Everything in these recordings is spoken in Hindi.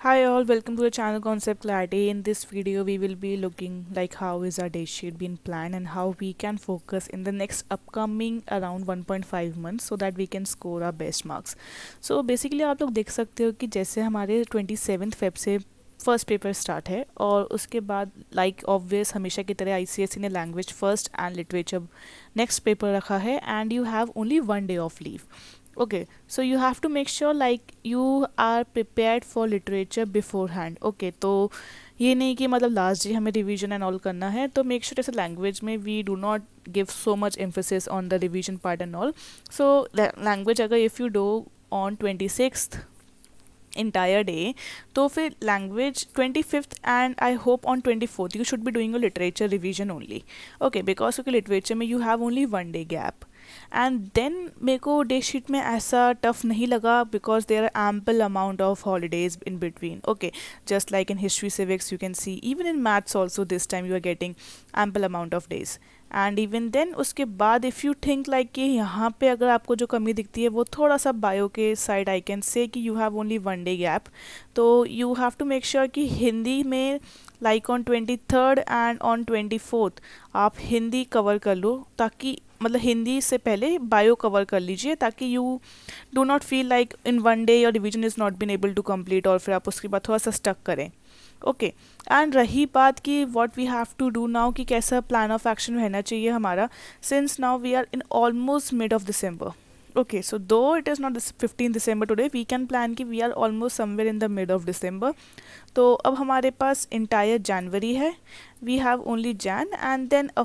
Hi all, welcome to the channel Concept Clarity. In this video, we will be looking like how is our day sheet being planned and how we can focus in the next upcoming around 1.5 months so that we can score our best marks. So basically आप लोग देख सकते हो कि जैसे हमारे 27 फेब से फर्स्ट पेपर स्टार्ट है और उसके बाद लाइक ऑब्वियस हमेशा की तरह आईसीएसई ने language first and literature next paper रखा है and you have only one day of leave. Okay, so you have to make sure like you are prepared for literature beforehand. Okay, तो ये नहीं कि मतलब लास्ट डे हमें रिवीजन एंड ऑल करना है, तो मेक श्योर जैसे लैंग्वेज में we do not give so much emphasis on the revision part and all. So language अगर if you do on 26th entire day, तो फिर language 25th and I hope on 24th you should be doing a literature revision only. Okay, because क्योंकि लिटरेचर में you have only one day gap and then मेरे को डे शीट में ऐसा टफ नहीं लगा because there are ample amount of holidays in between. Okay, just like in history civics you can see, even in maths also this time you are getting ample amount of days. And even then उसके बाद इफ़ यू थिंक लाइक कि यहाँ पे अगर आपको जो कमी दिखती है वो थोड़ा सा बायो के साइड आई कैन से कि you have only one day gap, तो you have to make sure कि हिंदी में like on 23rd and on 24th आप हिंदी कवर कर लो, ताकि मतलब हिंदी से पहले बायो कवर कर लीजिए ताकि you do not feel like in one day your revision is not been able to complete और फिर आप उसके बाद थोड़ा सा स्टक करें. ओके, एंड रही बात कि what we have to do now कि कैसा प्लान ऑफ एक्शन रहना चाहिए हमारा, since now we are in almost mid of December. Okay, so though it is not 15 December today, we can plan कि we are almost somewhere in the mid of December. तो अब हमारे पास इंटायर जनवरी है, we have only Jan and then a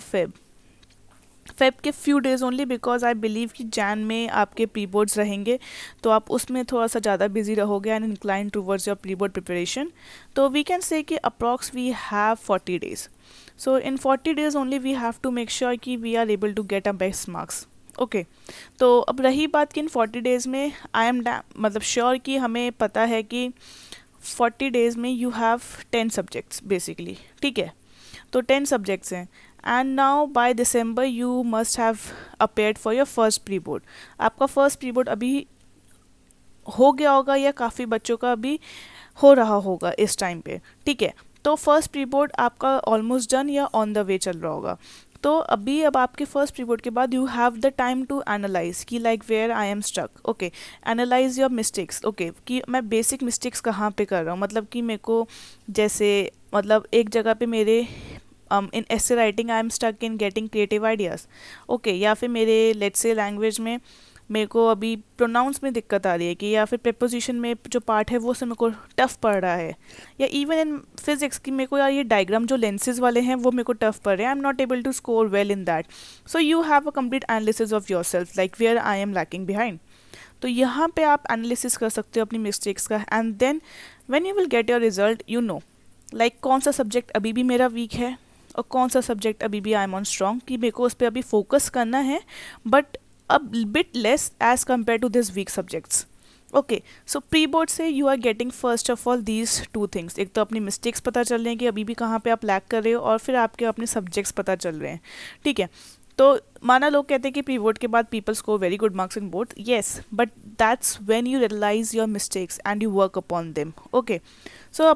Feb के few days only because I believe कि जैन में आपके प्री बोर्ड्स रहेंगे तो आप उसमें थोड़ा सा ज़्यादा बिजी रहोगे and incline towards your pre board preparation. तो वी कैन से कि approx we have 40 days. So in 40 days only we have to make sure कि we are able to get a best marks. Okay, तो अब रही बात कि इन 40 days में आई एम मतलब श्योर कि हमें पता है कि 40 days में यू हैव 10 सब्जेक्ट्स बेसिकली. ठीक है, तो 10 सब्जेक्ट्स हैं and now by December you must have appeared for your first pre board. आपका फर्स्ट प्री बोर्ड अभी हो गया होगा या काफ़ी बच्चों का अभी हो रहा होगा इस टाइम पे. ठीक है, तो फर्स्ट प्री बोर्ड आपका ऑलमोस्ट डन या ऑन द वे चल रहा होगा. तो अब आपके फर्स्ट प्री बोर्ड के बाद you have the time to analyse कि like where I am stuck. Okay, analyse your mistakes. Okay, कि मैं बेसिक मिस्टेक्स कहाँ पे कर रहा हूँ, मतलब कि मेरे को जैसे मतलब एक जगह पे मेरे in essay writing I am stuck in getting creative ideas. Okay, या फिर मेरे लेट्स से लैंग्वेज में मेरे को अभी प्रोनाउंस में दिक्कत आ रही है कि या फिर प्रेपोजिशन में जो पार्ट है वो से मेरे को टफ पड़ रहा है, या इवन इन फिजिक्स की मेरे को यार ये डायग्राम जो लेंसेज वाले हैं वो मेरे को टफ पड़ रहे हैं, I am not able to score well in that. So you have a complete analysis of your self like where I am lacking behind. तो यहाँ पे आप एनालिसिस कर सकते हो अपनी मिस्टेक्स का and then when you will get your result you know like कौन सा सब्जेक्ट अभी भी मेरा वीक है और कौन सा सब्जेक्ट अभी भी आई एम ऑन स्ट्रॉन्ग कि मेरे को उस पर अभी फोकस करना है but a bit less as compare to this week subjects. Okay, so pre board से you are getting first of all these two things. एक तो अपनी मिस्टेक्स पता चल रहे हैं कि अभी भी कहाँ पे आप लैक कर रहे हो और फिर आपके अपने सब्जेक्ट्स पता चल रहे हैं. ठीक है, तो माना लोग कहते हैं कि प्री बोर्ड के बाद people score very good marks in board. Yes, but that's when you realise your mistakes and you work upon them. Okay, so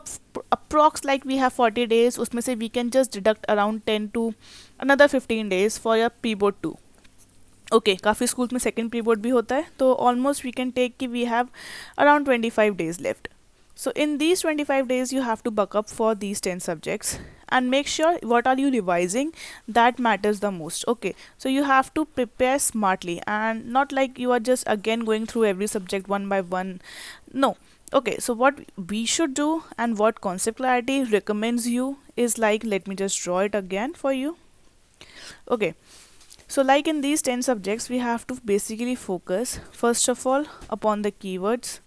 approx like we have 40 days, उसमें से we can just deduct around 10 to another 15 days for your pre board 2. Okay, काफ़ी स्कूल्स में सेकेंड प्री बोर्ड भी होता है, तो ऑलमोस्ट वी कैन टेक कि we have around 25 days left. So in these 25 days you have to buck up for these 10 subjects and make sure what are you revising that matters the most. Okay, so you have to prepare smartly and not like you are just again going through every subject one by one. No. Okay, so what we should do and what Concept Clarity recommends you is like, let me just draw it again for you. Okay, so like in these 10 subjects we have to basically focus first of all upon the keywords.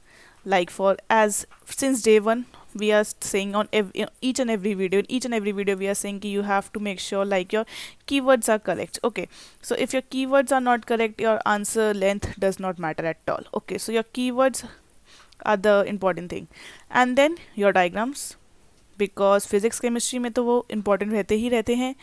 Like for as since day one we are saying on each and every video, in each and every video we are saying ki you have to make sure like your keywords are correct. Okay, so if your keywords are not correct your answer length does not matter at all. Okay, so your keywords are the important thing, and then your diagrams, because physics chemistry में तो वो इंपॉर्टेंट रहते ही रहते हैं।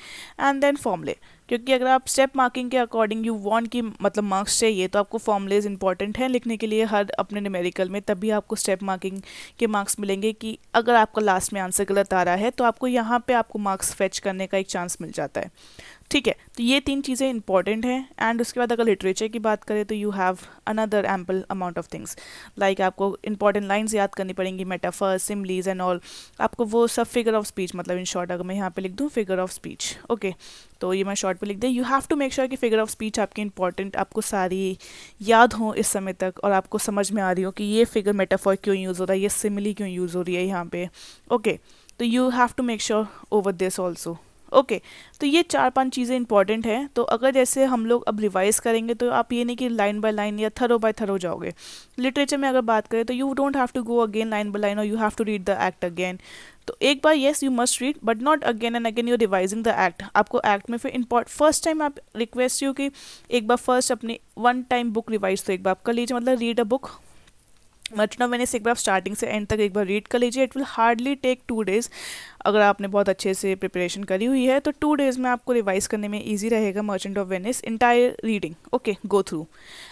एंड देन फॉर्मूले, क्योंकि अगर आप स्टेप मार्किंग के अकॉर्डिंग यू वांट की मतलब मार्क्स चाहिए तो आपको फॉर्मूलेज इंपॉर्टेंट है लिखने के लिए हर अपने न्यूमेरिकल में, तभी आपको स्टेप मार्किंग के मार्क्स मिलेंगे। कि अगर आपका लास्ट में आंसर गलत आ रहा है तो आपको यहाँ पे आपको मार्क्स फेच करने का एक चांस मिल जाता है। ठीक है, तो ये तीन चीज़ें इंपॉर्टेंट हैं। एंड उसके बाद अगर लिटरेचर की बात करें तो you have another ample amount of things, like आपको इंपॉर्टेंट लाइन्स याद करनी पड़ेंगी, मेटाफर, सिमलीज एंड ऑल। आपको वो सब फिगर ऑफ स्पीच, मतलब इन शॉर्ट अगर मैं यहाँ पे लिख दूँ फिगर ऑफ स्पीच, ओके, तो ये मैं शॉर्ट पे लिख दे। You have to make sure कि फिगर ऑफ स्पीच आपकी इंपॉर्टेंट आपको सारी याद हो इस समय तक, और आपको समझ में आ रही हो कि ये फिगर मेटाफर क्यों यूज़ हो रहा है, ये सिमिली क्यों यूज़ हो रही है यहाँ पे, ओके। तो you have to make sure over this also, okay. तो ये 4-5 चीज़ें इंपॉर्टेंट हैं। तो अगर जैसे हम लोग अब रिवाइज करेंगे तो आप ये नहीं कि लाइन बाय लाइन या थरो बाय थरो जाओगे। लिटरेचर में अगर बात करें तो you don't have to go again line by line और you have to read the act again. तो एक बार yes you must read but not again and again, you revising the act. आपको एक्ट में फिर फर्स्ट टाइम आप रिक्वेस्ट यू कि एक बार फर्स्ट अपनी वन टाइम बुक रिवाइज तो एक बार आप कर लीजिए, मतलब read a book merchant of Venice एक बार स्टार्टिंग से एंड तक एक बार रीड कर लीजिए। It will hardly take 2 days. अगर आपने बहुत अच्छे से प्रिपरेशन करी हुई है तो 2 डेज़ में आपको रिवाइज करने में इजी रहेगा merchant of Venice entire reading, okay, go through.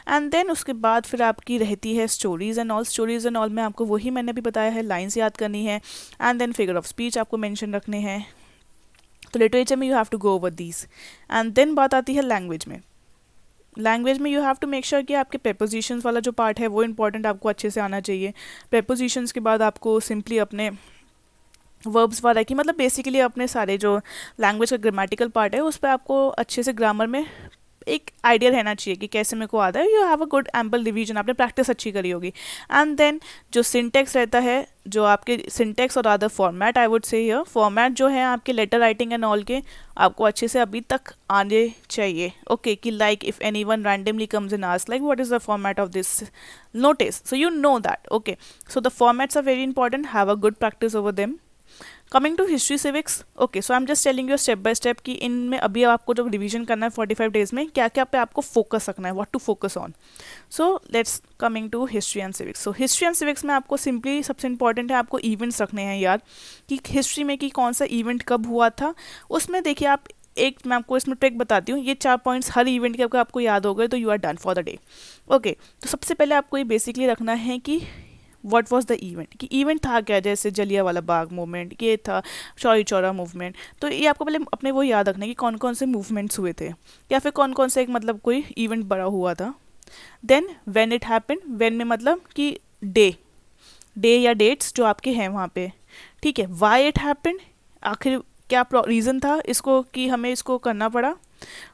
And then उसके बाद फिर आपकी रहती है stories and all. Stories and all में आपको वही मैंने भी बताया है, लाइन्स याद करनी है and then figure of speech आपको मेंशन रखने हैं। तो लिटरेचर में you have to go over these. And then बात आती है लैंग्वेज में। लैंग्वेज में you have to make sure कि आपके प्रेपोजिशंस वाला जो पार्ट है वो इंपॉर्टेंट आपको अच्छे से आना चाहिए। प्रेपोजिशंस के बाद आपको सिंपली अपने वर्ब्स वाला की मतलब बेसिकली अपने सारे जो लैंग्वेज का ग्रामेटिकल पार्ट है उस पर आपको अच्छे से ग्रामर में एक आइडिया रहना चाहिए कि कैसे मेरे को आता है। You have a good ample revision, आपने प्रैक्टिस अच्छी करी होगी। एंड देन जो सिंटेक्स रहता है, जो आपके सिंटेक्स और other format, I would say here format जो है आपके लेटर राइटिंग एंड ऑल के आपको अच्छे से अभी तक आने चाहिए, ओके। कि like if anyone randomly comes in ask like what is the format of this notice, so you know that, okay. So the formats are very important, have a good practice over them. Coming to history civics, okay, so I am just telling you step by step कि इनमें अभी आपको जब रिवीजन करना है 45 डेज़ में क्या क्या पे आपको फोकस रखना है, what to focus on. So let's coming to history and civics. So history and civics में आपको सिंपली सबसे इंपॉर्टेंट है आपको इवेंट्स रखने हैं याद, कि हिस्ट्री में कि कौन सा इवेंट कब हुआ था। उसमें देखिए आप एक मैं आपको इसमें ट्रिक बताती हूँ, ये 4 पॉइंट्स हर इवेंट के अगर आपको याद हो गए तो you are done for the day, okay. तो सबसे पहले आपको ये बेसिकली रखना है कि व्हाट वाज द इवेंट, कि इवेंट था क्या, जैसे जलियांवाला बाग मूवमेंट, ये था चौरी चौरा मूवमेंट। तो ये आपको पहले अपने वो याद रखना है कि कौन कौन से मूवमेंट्स हुए थे या फिर कौन कौन से एक मतलब कोई इवेंट बड़ा हुआ था। Then when it happened, when में मतलब कि डे या डेट्स जो आपके हैं वहाँ पे, ठीक है। व्हाई इट हैपेंड, आखिर क्या रीज़न था इसको कि हमें इसको करना पड़ा,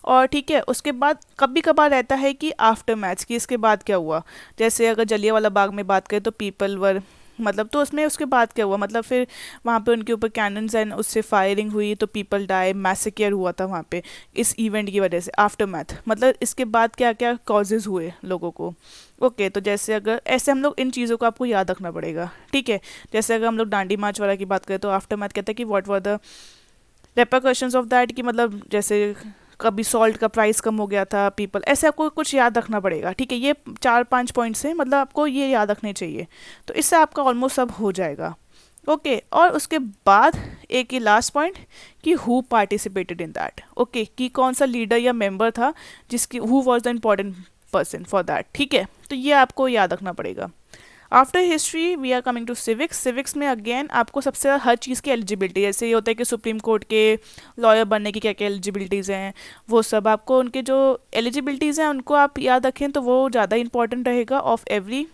और ठीक है। उसके बाद कभी कभार रहता है कि आफ्टर मैच की इसके बाद क्या हुआ, जैसे अगर जलियांवाला बाग में बात करें तो पीपल वर मतलब, तो उसमें उसके बाद क्या हुआ, मतलब फिर वहाँ पे उनके ऊपर कैनन्स एंड उससे फायरिंग हुई तो पीपल डाई, मैसेक्योर हुआ था वहाँ पे इस इवेंट की वजह से। आफ्टर मैथ मतलब इसके बाद क्या क्या कॉजेज़ हुए लोगों को, ओके। तो जैसे अगर ऐसे हम लोग इन चीज़ों को आपको याद रखना पड़ेगा, ठीक है। जैसे अगर हम लोग डांडी मार्च वाला की बात करें तो आफ्टर मैथ कहते हैं कि what were the repercussions of that, कि मतलब जैसे कभी सॉल्ट का प्राइस कम हो गया था, पीपल, ऐसे आपको कुछ याद रखना पड़ेगा, ठीक है। ये 4-5 पॉइंट्स हैं, मतलब आपको ये याद रखने चाहिए, तो इससे आपका ऑलमोस्ट सब हो जाएगा, ओके। और उसके बाद एक ये लास्ट पॉइंट कि who participated in that, okay, कि कौन सा लीडर या मेंबर था जिसकी who was the important person for that, ठीक है। तो ये आपको याद रखना पड़ेगा। After history we are coming to civics. Civics में अगेन आपको सबसे ज़्यादा हर चीज़ की एलिजिबिलिटी, जैसे ये होता है कि सुप्रीम कोर्ट के लॉयर बनने की क्या क्या एलिजिबिलिटीज़ हैं, वो सब आपको उनके जो एलिजिबिलिटीज़ हैं उनको आप याद रखें तो वो ज़्यादा इंपॉर्टेंट रहेगा ऑफ एवरी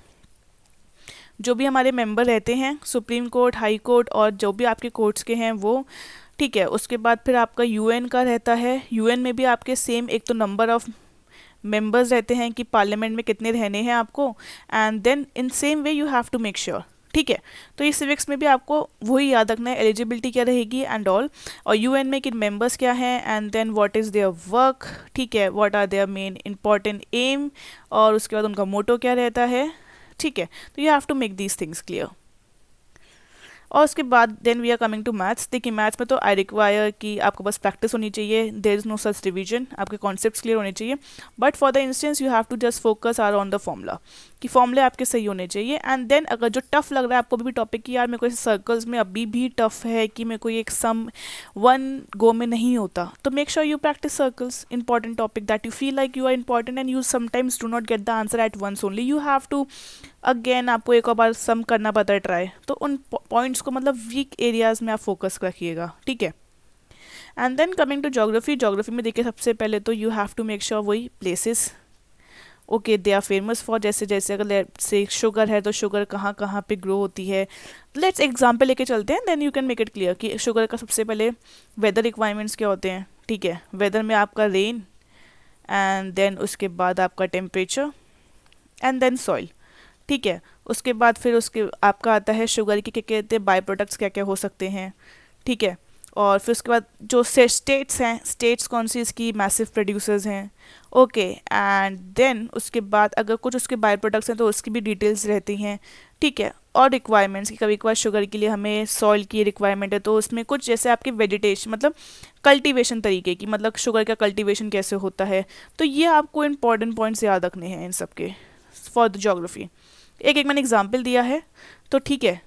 जो भी हमारे मेंबर रहते हैं, सुप्रीम कोर्ट, हाई कोर्ट और जो भी आपके कोर्ट्स के हैं वो, ठीक है। उसके बाद फिर आपका यूएन का रहता है। यूएन में भी आपके सेम एक तो नंबर ऑफ मेंबर्स रहते हैं कि पार्लियामेंट में कितने रहने हैं आपको, and then in same way you have to make sure, ठीक है। तो ये सिविक्स में भी आपको वही याद रखना है, एलिजिबिलिटी क्या रहेगी एंड ऑल, और यूएन में किन मेंबर्स क्या हैं and then what is their work, ठीक है, what are their main important aim, और उसके बाद उनका मोटो क्या रहता है, ठीक है। तो you have to make these things clear. और उसके बाद then we are coming to maths. देखिए मैथ्स में तो आई रिक्वायर कि आपको बस प्रैक्टिस होनी चाहिए, there is no such revision, आपके कॉन्सेप्ट्स क्लियर होने चाहिए। But for the instance you have to just focus are on the formula, कि फॉर्मूले आपके सही होने चाहिए। एंड देन अगर जो टफ लग रहा है आपको भी टॉपिक की यार मेरे को इस सर्कल्स में अभी भी टफ है कि मेरे को ये एक सम वन गो में नहीं होता, तो make sure you practice circles, important topic that you feel like you are important and you sometimes do not get the answer at once only, you have to again आपको एक और बार सम करना पड़ता है ट्राई। तो उन पॉइंट्स को मतलब वीक एरियाज में आप फोकस रखिएगा, ठीक है। And then coming to geography, geography में देखिए सबसे पहले तो you have to make sure वही places, okay they are famous for, जैसे जैसे अगर से शुगर है तो शुगर कहाँ कहाँ पे ग्रो होती है। लेट्स एग्जाम्पल लेके चलते हैं, then you can make it clear कि शुगर का सबसे पहले वेदर रिक्वायरमेंट्स क्या होते हैं, ठीक है। वेदर में आपका रेन, एंड देन उसके बाद आपका टेम्परेचर, एंड देन सॉइल, ठीक है। उसके बाद फिर उसके आपका आता है शुगर की क्या कहते हैं बाई प्रोडक्ट्स क्या क्या हो सकते हैं, ठीक है। और फिर उसके बाद जो स्टेट्स हैं, स्टेट्स कौन सी इसकी मैसिव प्रोड्यूसर्स हैं, ओके। एंड देन उसके बाद अगर कुछ उसके बाई प्रोडक्ट्स हैं तो उसकी भी डिटेल्स रहती हैं, ठीक है। और रिक्वायरमेंट्स की कभी कभार शुगर के लिए हमें सॉइल की रिक्वायरमेंट है, तो उसमें कुछ जैसे आपके वेजिटेशन मतलब कल्टीवेशन तरीके की, मतलब शुगर का कल्टीवेशन कैसे होता है, तो ये आपको इंपॉर्टेंट पॉइंट्स याद रखने हैं इन सब के फॉर द ज्योग्राफी। एक एक मैंने एग्जाम्पल दिया है, तो ठीक है।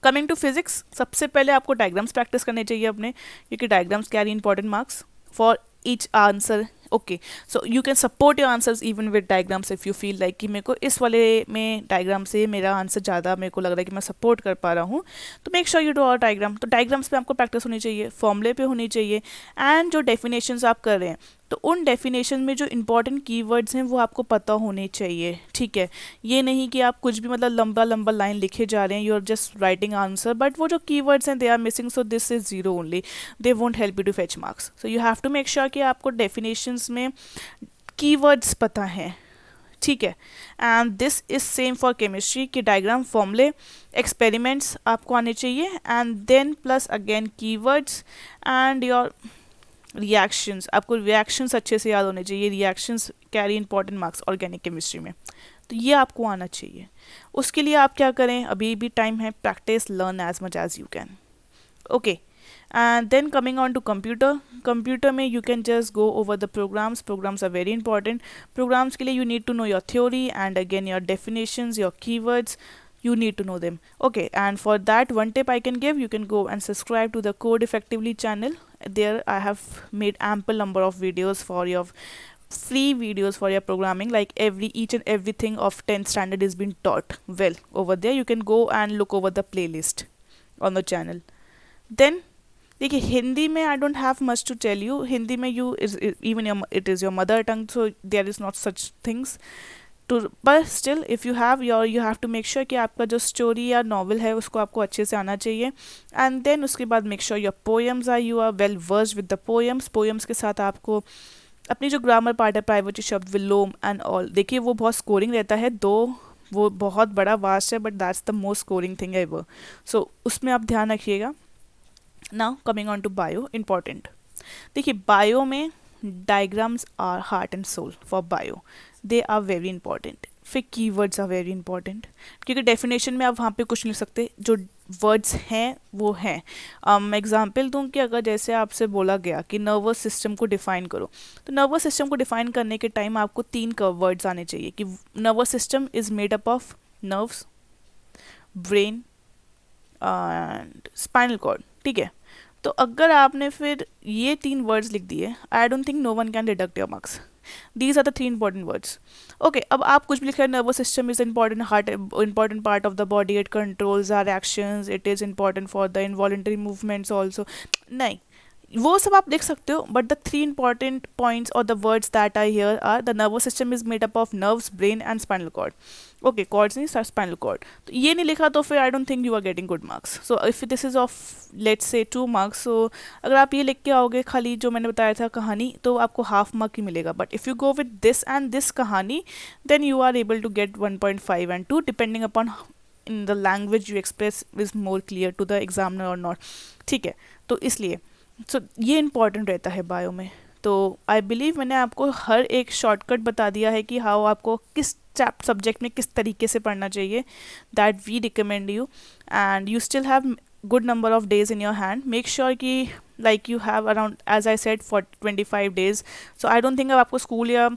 कमिंग टू फिजिक्स, सबसे पहले आपको डायग्राम्स प्रैक्टिस करने चाहिए अपने, क्योंकि diagrams carry important marks for each answer, okay. So you can support your answers even with diagrams if you feel like कि मेरे को इस वाले में डायग्राम से मेरा आंसर ज़्यादा मेरे को लग रहा है कि मैं सपोर्ट कर पा रहा हूँ, तो मेक श्योर यू डू और डायग्राम। तो डायग्राम्स पे आपको प्रैक्टिस होनी चाहिए, फॉर्मूले पे होनी चाहिए, एंड जो डेफिनेशंस आप कर रहे हैं तो उन डेफिनेशन में जो इंपॉर्टेंट कीवर्ड्स हैं वो आपको पता होने चाहिए, ठीक है। ये नहीं कि आप कुछ भी मतलब लंबा लंबा लाइन लिखे जा रहे हैं, you are just writing answer, but वो जो कीवर्ड्स हैं they are missing, so this is zero only, they won't help you to fetch marks. So you have to make sure कि आपको डेफिनेशंस में कीवर्ड्स पता हैं, ठीक है। And this is same for chemistry कि डायग्राम, फॉर्मूले, एक्सपेरिमेंट्स आपको आने चाहिए, and then plus again keywords and your reactions, आपको रिएक्शंस अच्छे से याद होने चाहिए, reactions carry important marks organic chemistry में, तो ये आपको आना चाहिए। उसके लिए आप क्या करें, अभी भी टाइम है, practice, learn as much as you can, okay. And then coming on to computer, computer में you can just go over the programs, programs are very important. Programs के लिए you need to know your theory and again your definitions, your keywords, you need to know them, okay। And for that one tip I can give, you can go and subscribe to the Code Effectively channel. There I have made ample number of videos for your free videos for your programming, like each and everything of 10th standard is being taught well over there. You can go and look over the playlist on the channel. Then देखिए हिंदी में I don't have much to tell you, Hindi में you even it is your mother tongue, so there is not such things to, but still if you have your, you have to make sure कि आपका जो स्टोरी या नॉवल है उसको आपको अच्छे से आना चाहिए। एंड देन उसके बाद make sure your poems are, you are well versed with the poems. Poems के साथ आपको अपनी जो ग्रामर पार्ट है, प्राइवेट शब्द, विलोम एंड ऑल, देखिए वो बहुत स्कोरिंग रहता है, दो वो बहुत बड़ा वास्ट है, but that's the most scoring thing ever, so उसमें आप ध्यान रखिएगा। Now coming on to bio, important, देखिए बायो में diagrams are heart and soul for bio, they are very important. फिर कीवर्ड्स आर वेरी इंपॉर्टेंट, क्योंकि डेफिनेशन में आप वहाँ पे कुछ नहीं लिख सकते, जो वर्ड्स हैं वो हैं। एग्जाम्पल दूँ कि अगर जैसे आपसे बोला गया कि नर्वस सिस्टम को डिफाइन करो, तो नर्वस सिस्टम को डिफाइन करने के टाइम आपको 3 वर्ड्स आने चाहिए कि nervous system is made up of nerves, brain and spinal cord, ठीक है। तो अगर आपने फिर ये 3 वर्ड्स लिख दिए, I don't think no one can deduct your marks. These are the 3 important words, okay. अब आप कुछ भी लिख रहे हैं, nervous system is important, heart important part of the body, it controls our actions, it is important for the involuntary movements also, नहीं वो सब आप देख सकते हो, बट द 3 इंपॉर्टेंट पॉइंट्स और the words that I hear are the nervous system is made up of nerves, brain and spinal cord, okay. Cords नहीं, स्पाइनल कॉर्ड, तो ये नहीं लिखा तो फिर I don't think you are getting good marks. So if this is of let's say 2 marks, सो अगर आप ये लिख के आओगे खाली जो मैंने बताया था कहानी, तो आपको हाफ मार्क ही मिलेगा, but if you go with this and this कहानी, then you are able to get 1.5 and 2 depending upon in the language you express is more clear to the examiner और नॉट, ठीक है। तो इसलिए ये इंपॉर्टेंट रहता है बायो में। तो आई बिलीव मैंने आपको हर एक शॉर्टकट बता दिया है कि हाउ आपको किस सब्जेक्ट में किस तरीके से पढ़ना चाहिए, that we recommend you. And you still have good number of days in your hand. Make sure कि like you have around, as I said, for 25 days. So I don't think अब आपको स्कूल या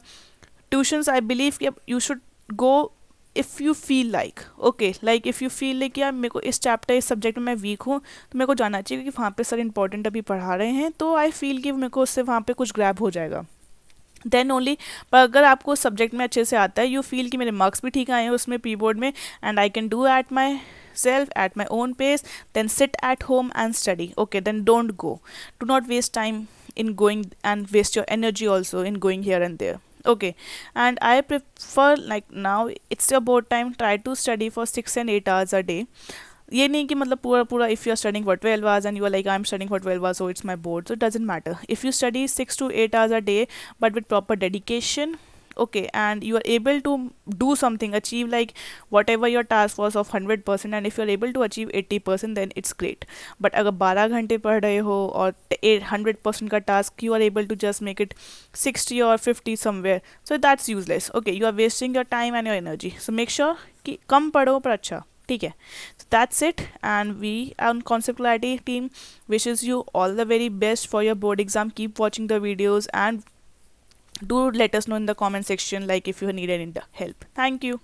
ट्यूशंस, आई बिलीव कि you should go if you feel like, okay, like if you feel like यार मेरे को इस चैप्टर इस सब्जेक्ट में मैं वीक हूँ तो मेरे को जाना चाहिए क्योंकि वहाँ पे सर इंपॉर्टेंट अभी पढ़ा रहे हैं, तो आई फील कि मेरे को उससे वहाँ पे कुछ ग्रैब हो जाएगा, देन ओनली. पर अगर आपको सब्जेक्ट में अच्छे से आता है, यू फील कि मेरे मार्क्स भी ठीक आए हैं उसमें प्री बोर्ड में, and I can do at my self at my own pace, then sit at home and study. Okay, then don't go. Do not waste time in going and waste your energy also in going here and there. Okay, and I prefer, like now it's your board time, try to study for 6 and 8 hours a day. ये नहीं कि मतलब पूरा पूरा if you are studying for 12 hours and you are like I'm studying for 12 hours so it's my board, so it doesn't matter. If you study 6 to 8 hours a day but with proper dedication, okay, and you are able to do something, achieve like whatever your task was of 100%, and if you are able to achieve 80% then it's great. But अगर 12 घंटे पढ़ रहे हो और 100% का task you are able to just make it 60 or 50 somewhere, so that's useless. Okay, you are wasting your time and your energy, so make sure कि कम पढ़ो पर अच्छा, ठीक है. So that's it, and we on Concept Clarity team wishes you all the very best for your board exam. Keep watching the videos and do let us know in the comment section like if you need any help. Thank you.